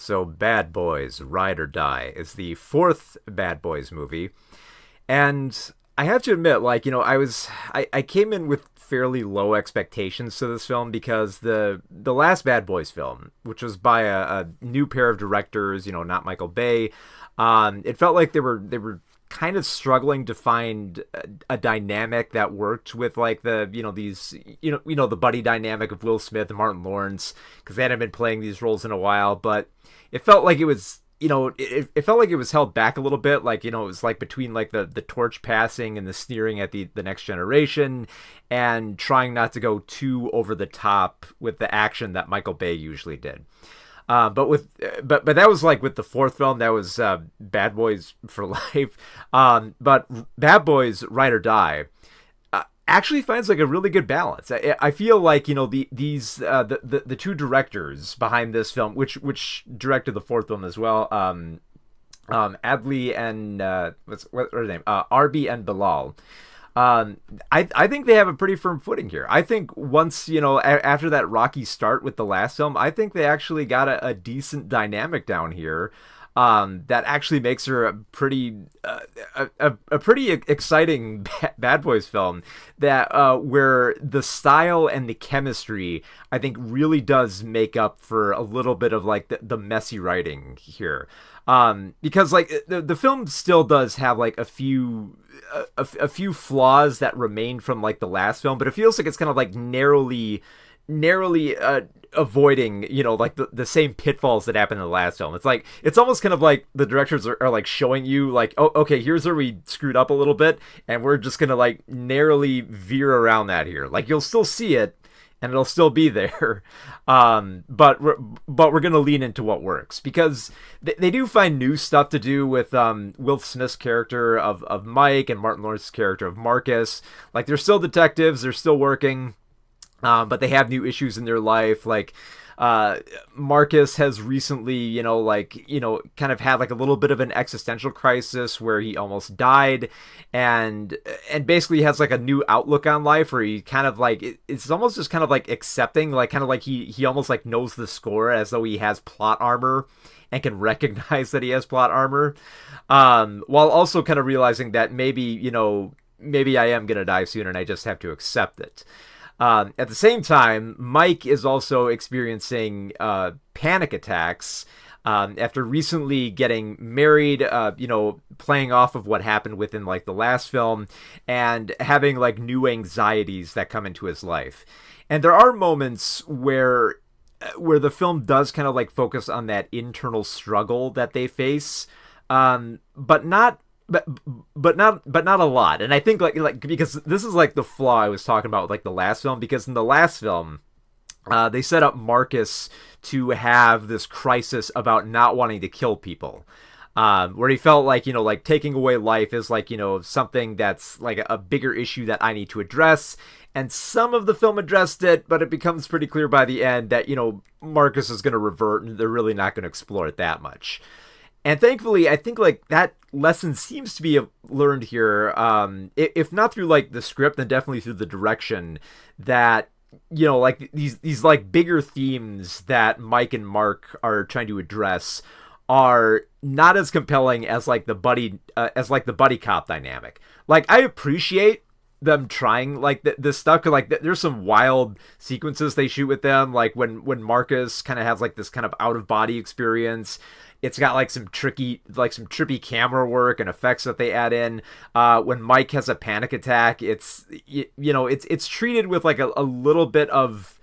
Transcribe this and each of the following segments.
So Bad Boys, Ride or Die is the fourth Bad Boys movie. And I have to admit, I came in with fairly low expectations to this film because the last Bad Boys film, which was by a new pair of directors, not Michael Bay, it felt like they were kind of struggling to find a dynamic that worked with like the buddy dynamic of Will Smith and Martin Lawrence, because they hadn't been playing these roles in a while. But it felt like it was it felt like it was held back a little bit, like it was like between like the torch passing and the sneering at the next generation, and trying not to go too over the top with the action that Michael Bay usually did. But that was like with the fourth film, that was Bad Boys for Life. But Bad Boys Ride or Die actually finds like a really good balance. I feel like the two directors behind this film, which directed the fourth film as well, Adli and what's her name, Arbi and Bilal. I think they have a pretty firm footing here. I think once, after that rocky start with the last film, I think they actually got a decent dynamic down here, that actually makes her a pretty exciting Bad Boys film, that where the style and the chemistry, I think, really does make up for a little bit of like the messy writing here. Because like the film still does have like a few flaws that remain from like the last film, but it feels like it's kind of like narrowly avoiding like the same pitfalls that happened in the last film. It's almost kind of like the directors are like showing you like, oh, okay, here's where we screwed up a little bit, and we're just gonna like narrowly veer around that here. Like, you'll still see it and it'll still be there, but we're gonna lean into what works, because they do find new stuff to do with Will Smith's character of Mike and Martin Lawrence's character of Marcus. Like, they're still detectives, they're still working, but they have new issues in their life. Like, Marcus has recently, kind of had like a little bit of an existential crisis where he almost died, and basically has like a new outlook on life, where he kind of like, it's almost just kind of like accepting, like kind of like he almost like knows the score, as though he has plot armor and can recognize that he has plot armor, while also kind of realizing that maybe I am gonna die soon and I just have to accept it. At the same time, Mike is also experiencing panic attacks after recently getting married, playing off of what happened within like the last film, and having like new anxieties that come into his life. And there are moments where the film does kind of like focus on that internal struggle that they face, but not a lot. And I think like because this is like the flaw I was talking about with like the last film, because in the last film they set up Marcus to have this crisis about not wanting to kill people, where he felt like like taking away life is like something that's like a bigger issue that I need to address. And some of the film addressed it, but it becomes pretty clear by the end that Marcus is going to revert, and they're really not going to explore it that much. And thankfully, I think like that lesson seems to be learned here, if not through like the script, then definitely through the direction, that like these like bigger themes that Mike and Mark are trying to address are not as compelling as like the buddy cop dynamic. Like, I appreciate them trying like this stuff, because like there's some wild sequences they shoot with them, like when Marcus kind of has like this kind of out of body experience. It's got like some trippy camera work and effects that they add in. When Mike has a panic attack, it's treated with like a little bit of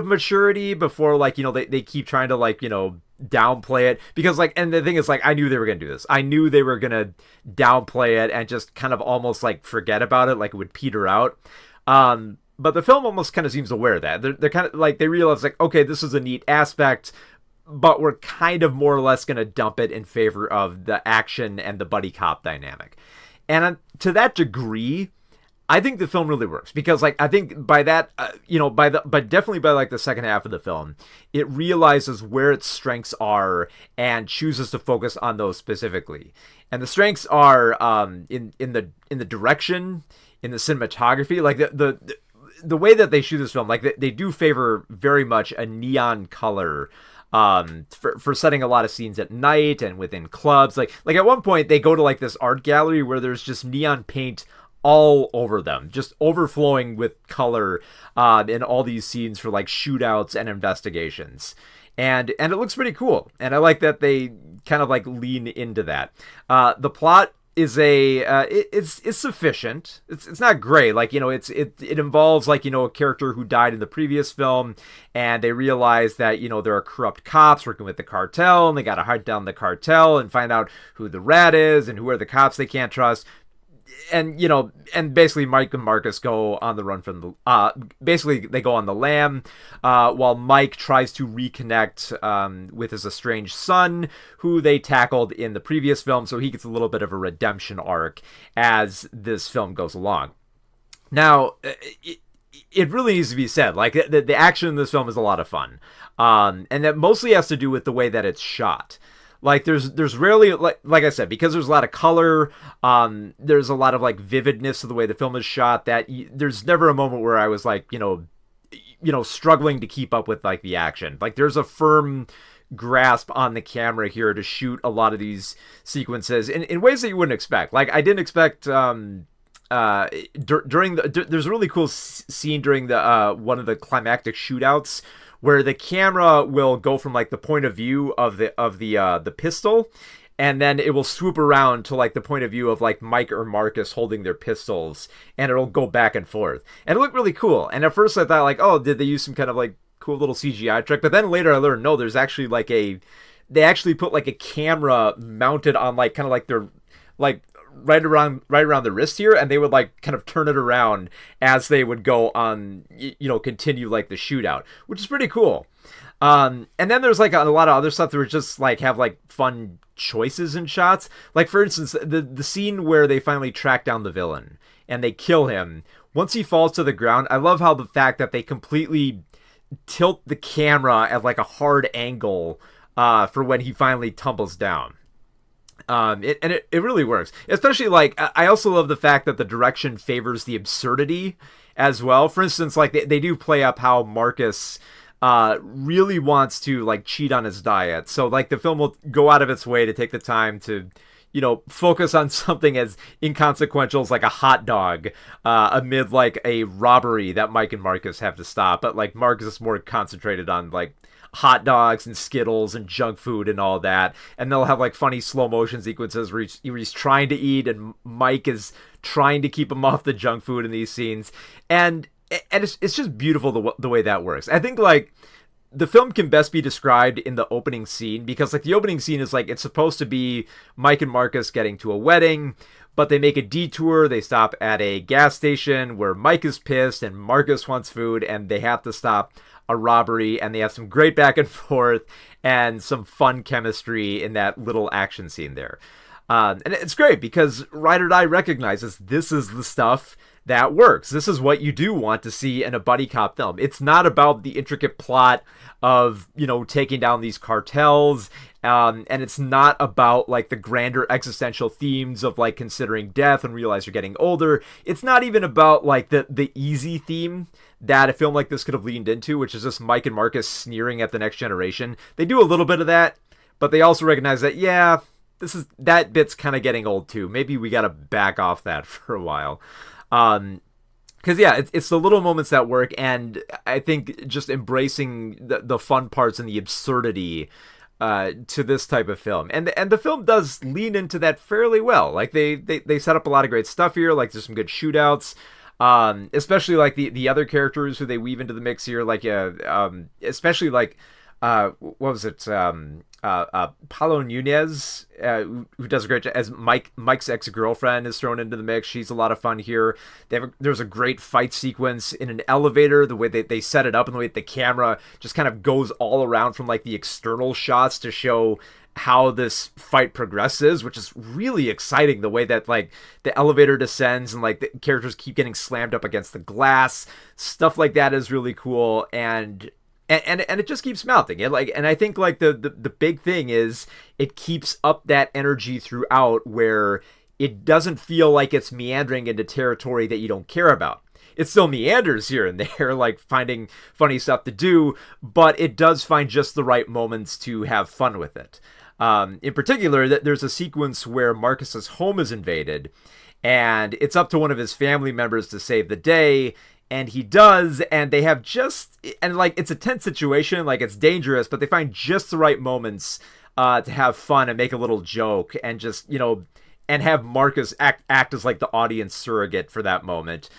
maturity before like they keep trying to like downplay it, because like, and the thing is like, I knew they were gonna do this. I knew they were gonna downplay it and just kind of almost like forget about it, like it would peter out. But the film almost kind of seems aware of that. They're kind of like, they realize like, okay, this is a neat aspect, but we're kind of more or less going to dump it in favor of the action and the buddy cop dynamic. And to that degree, I think the film really works, because like, I think by that, but definitely by like the second half of the film, it realizes where its strengths are and chooses to focus on those specifically. And the strengths are in the direction, in the cinematography, like the way that they shoot this film, like they do favor very much a neon color for setting a lot of scenes at night and within clubs. Like at one point they go to like this art gallery where there's just neon paint all over them, just overflowing with color in all these scenes for like shootouts and investigations. And it looks pretty cool. And I like that they kind of like lean into that. The plot is it's sufficient. It's not great. Like, you know, it involves like, you know, a character who died in the previous film, and they realize that, you know, there are corrupt cops working with the cartel, and they got to hunt down the cartel and find out who the rat is and who are the cops they can't trust. And, you know, and basically Mike and Marcus go on the run from the, basically they go on the lam, while Mike tries to reconnect with his estranged son, who they tackled in the previous film, so he gets a little bit of a redemption arc as this film goes along. Now, it really needs to be said, like, the action in this film is a lot of fun, and that mostly has to do with the way that it's shot. Like, there's rarely, like I said, because there's a lot of color, there's a lot of, like, vividness to the way the film is shot, that there's never a moment where I was, like, you know, struggling to keep up with, like, the action. Like, there's a firm grasp on the camera here to shoot a lot of these sequences in ways that you wouldn't expect. Like, I didn't expect, during there's a really cool scene during the, one of the climactic shootouts, where the camera will go from like the point of view of the pistol, and then it will swoop around to like the point of view of like Mike or Marcus holding their pistols, and it'll go back and forth. And it looked really cool. And at first I thought like, oh, did they use some kind of like cool little CGI trick? But then later I learned, no, there's actually like they actually put like a camera mounted on like kind of like their like right around the wrist here, and they would like kind of turn it around as they would go on, you know, continue like the shootout, which is pretty cool. And then there's like a lot of other stuff that were just like have like fun choices in shots. Like, for instance, the scene where they finally track down the villain and they kill him. Once he falls to the ground, I love how the fact that they completely tilt the camera at like a hard angle for when he finally tumbles down. It really works. Especially, like, I also love the fact that the direction favors the absurdity as well. For instance, like, they do play up how Marcus really wants to, like, cheat on his diet. So, like, the film will go out of its way to take the time to, you know, focus on something as inconsequential as, like, a hot dog amid, like, a robbery that Mike and Marcus have to stop. But, like, Marcus is more concentrated on, like, hot dogs and Skittles and junk food and all that, and they'll have like funny slow motion sequences where he's trying to eat and Mike is trying to keep him off the junk food in these scenes, and it's just beautiful the way that works. I think like the film can best be described in the opening scene, because like the opening scene is like, it's supposed to be Mike and Marcus getting to a wedding, but they make a detour. They stop at a gas station where Mike is pissed and Marcus wants food, and they have to stop a robbery, and they have some great back and forth and some fun chemistry in that little action scene there. And it's great because Ride or Die recognizes this is the stuff that works. This is what you do want to see in a buddy cop film. It's not about the intricate plot of, you know, taking down these cartels, and it's not about like the grander existential themes of like considering death and realize you're getting older. It's not even about like the easy theme that a film like this could have leaned into, which is just Mike and Marcus sneering at the next generation. They do a little bit of that, but they also recognize that, yeah, that bit's kind of getting old too. Maybe we got to back off that for a while. Because yeah, it's the little moments that work, and I think just embracing the fun parts and the absurdity to this type of film, and the film does lean into that fairly well. Like they set up a lot of great stuff here. Like there's some good shootouts, especially like the other characters who they weave into the mix here. Like especially like what was it? Paulo Nunez, who does a great job as Mike's ex-girlfriend, is thrown into the mix. She's a lot of fun here. There's a great fight sequence in an elevator. The way they set it up and the way that the camera just kind of goes all around from like the external shots to show how this fight progresses, which is really exciting. The way that like the elevator descends and like the characters keep getting slammed up against the glass, stuff like that is really cool. And it just keeps mounting. And I think like the big thing is it keeps up that energy throughout, where it doesn't feel like it's meandering into territory that you don't care about. it still meanders here and there, like finding funny stuff to do, but it does find just the right moments to have fun with it. In particular, there's a sequence where Marcus's home is invaded, and it's up to one of his family members to save the day, and he does, and they have just, and like, it's a tense situation, like, it's dangerous, but they find just the right moments to have fun and make a little joke, and just, and have Marcus act as like the audience surrogate for that moment.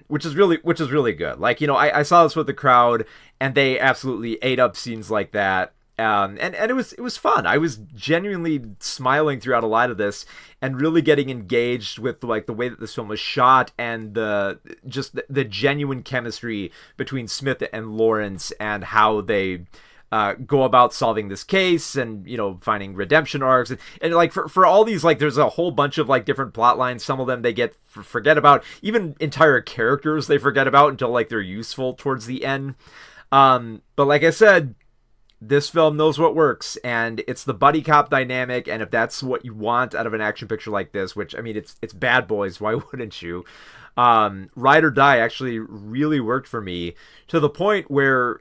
Which is really good. Like, I saw this with the crowd, and they absolutely ate up scenes like that. And it was fun. I was genuinely smiling throughout a lot of this, and really getting engaged with like the way that this film was shot, and the genuine chemistry between Smith and Lawrence, and how they go about solving this case, and finding redemption arcs, and like for all these, like, there's a whole bunch of like different plot lines. Some of them they forget about, even entire characters they forget about until like they're useful towards the end. But like I said, this film knows what works, and it's the buddy cop dynamic, and if that's what you want out of an action picture like this, which, I mean, it's Bad Boys, why wouldn't you? Ride or Die actually really worked for me, to the point where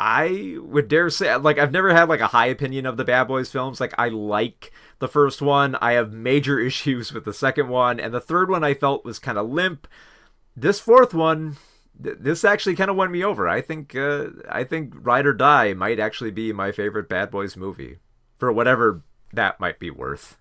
I would dare say, like, I've never had like a high opinion of the Bad Boys films. Like, I like the first one, I have major issues with the second one, and the third one I felt was kind of limp. This fourth one, this actually kind of won me over. I think Ride or Die might actually be my favorite Bad Boys movie, for whatever that might be worth.